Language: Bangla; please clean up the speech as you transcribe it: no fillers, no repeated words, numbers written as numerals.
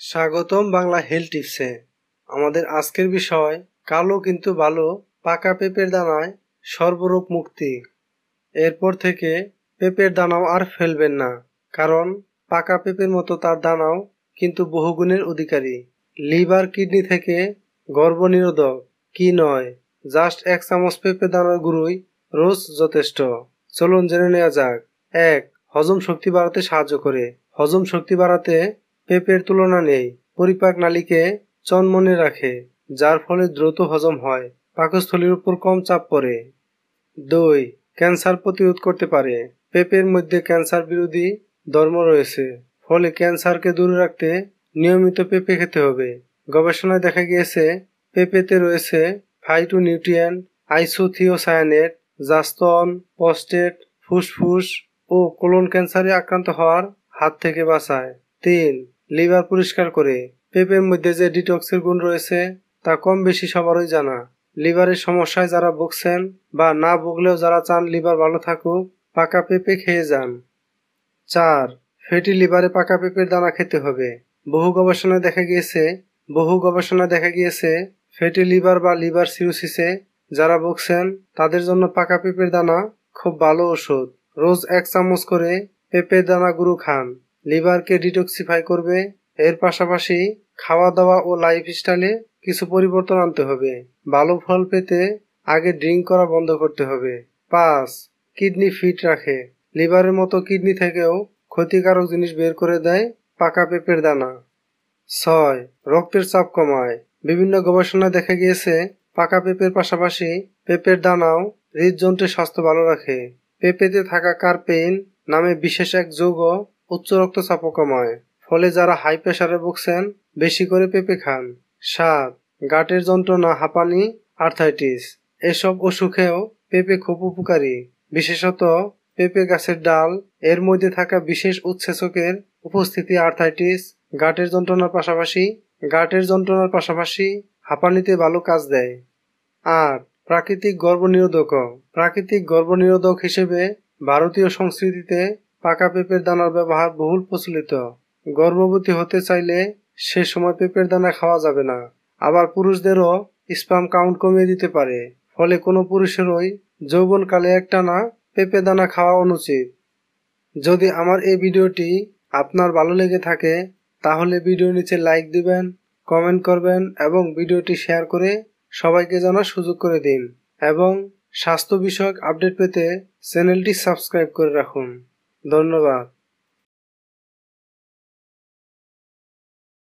স্বাগতম বাংলা হেলথ টিপসে। আমাদের আজকের বিষয় কালো কিন্তু ভালো পাকা পেঁপের দানায় সর্বরোগ মুক্তি। এরপর থেকে পেঁপের দানাও আর ফেলবেন না, কারণ পাকা পেঁপের মতো তার দানাও কিন্তু বহুগুণের অধিকারী। লিভার কিডনি থেকে গর্ভনিরোধক কি নয়, জাস্ট 1 চামচ পেঁপে দানার গুঁড়োই রোজ যথেষ্ট। চলুন জেনে নেওয়া যাক। 1. হজম শক্তি বাড়াতে সাহায্য করে। হজম শক্তি বাড়াতে পেঁপের তুলনা নেই। পরিপাক নালীকে চনমনে রাখে, যার ফলে দ্রুত হজম হয়, পাকস্থলীর উপর কম চাপ পড়ে। 2. ক্যান্সার প্রতিরোধ করতে পারে। পেঁপের মধ্যে ক্যান্সার বিরোধী ধর্ম রয়েছে, ফলে ক্যান্সারকে দূরে রাখতে নিয়মিত পেঁপে খেতে হবে। গবেষণায় দেখা গিয়েছে পেঁপেতে রয়েছে ফাইটোনিউট্রিয়েন্ট, আইসোথিওসায়ানেট, যা স্তন, প্রস্টেট, ফুসফুস ও কোলন ক্যান্সারে আক্রান্ত হওয়ার হাত থেকে বাঁচায়। 3. লিভার পরিষ্কার করে। পেঁপের মধ্যে যে ডিটক্সের গুণ রয়েছে তা কম বেশি সবারই জানা। লিভারের সমস্যায় যারা ভুগছেন বা না ভুগলেও যারা চান লিভার ভালো থাকুক, পাকা পেঁপে খেয়ে যান। 4. ফ্যাটি লিভারে পাকা পেঁপের দানা খেতে হবে। বহু গবেষণায় দেখা গিয়েছে ফ্যাটি লিভার বা লিভার সিরোসিসে যারা ভুগছেন তাদের জন্য পাকা পেঁপের দানা খুব ভালো ওষুধ। রোজ 1 চামচ করে পেঁপের দানা গুঁড়ো খান, লিভারকে ডিটক্সিফাই করবে। এর পাশাপাশি খাওয়া দাওয়া ও লাইফস্টাইলে কিছু পরিবর্তন আনতে হবে। ভালো ফল পেতে আগে ড্রিঙ্ক করা বন্ধ করতে হবে। 5. কিডনি ফিট রাখে। লিভারের মতো কিডনি থেকেও ক্ষতিকারক জিনিস বের করে দেয় পাকা পেঁপের দানা। 6. রক্তের চাপ কমায়। বিভিন্ন গবেষণায় দেখা গিয়েছে পাকা পেঁপের পাশাপাশি পেঁপের দানাও হৃদযন্ত্রের স্বাস্থ্য ভালো রাখে। পেঁপেতে থাকা কার্পেইন নামে বিশেষ এক যৌগ উচ্চ রক্তচাপও কমায়, ফলে যারা হাই প্রেসারে ভুগছেন বেশি করে পেঁপে খান। 7. গাঁটের যন্ত্রণা, হাঁপানি, আর্থ্রাইটিস এসব অসুখেও পেঁপে খুব উপকারী। বিশেষত পেঁপে গাছের ডাল এর মধ্যে থাকা বিশেষ উৎসেচকের উপস্থিতি আর্থ্রাইটিস, গাঁটের যন্ত্রণার পাশাপাশি হাঁপানিতে ভালো কাজ দেয়। আর প্রাকৃতিক গর্ভনিরোধক হিসেবে ভারতীয় সংস্কৃতিতে পাকা পেঁপের দানার ব্যবহার বহুল প্রচলিত। গর্ভবতী হতে চাইলে সে সময় পেঁপের দানা খাওয়া যাবে না। আবার পুরুষদেরও স্পার্ম কাউন্ট কমিয়ে দিতে পারে, ফলে কোনো পুরুষেরই যৌবনকালে একটানা পেঁপে দানা খাওয়া অনুচিত। যদি আমার এই ভিডিওটি আপনার ভালো লেগে থাকে তাহলে ভিডিওর নিচে লাইক দিবেন, কমেন্ট করবেন এবং ভিডিওটি শেয়ার করে সবাইকে জানার সুযোগ করে দিন, এবং স্বাস্থ্য বিষয়ক আপডেট পেতে চ্যানেলটি সাবস্ক্রাইব করে রাখুন। ধন্যবাদ।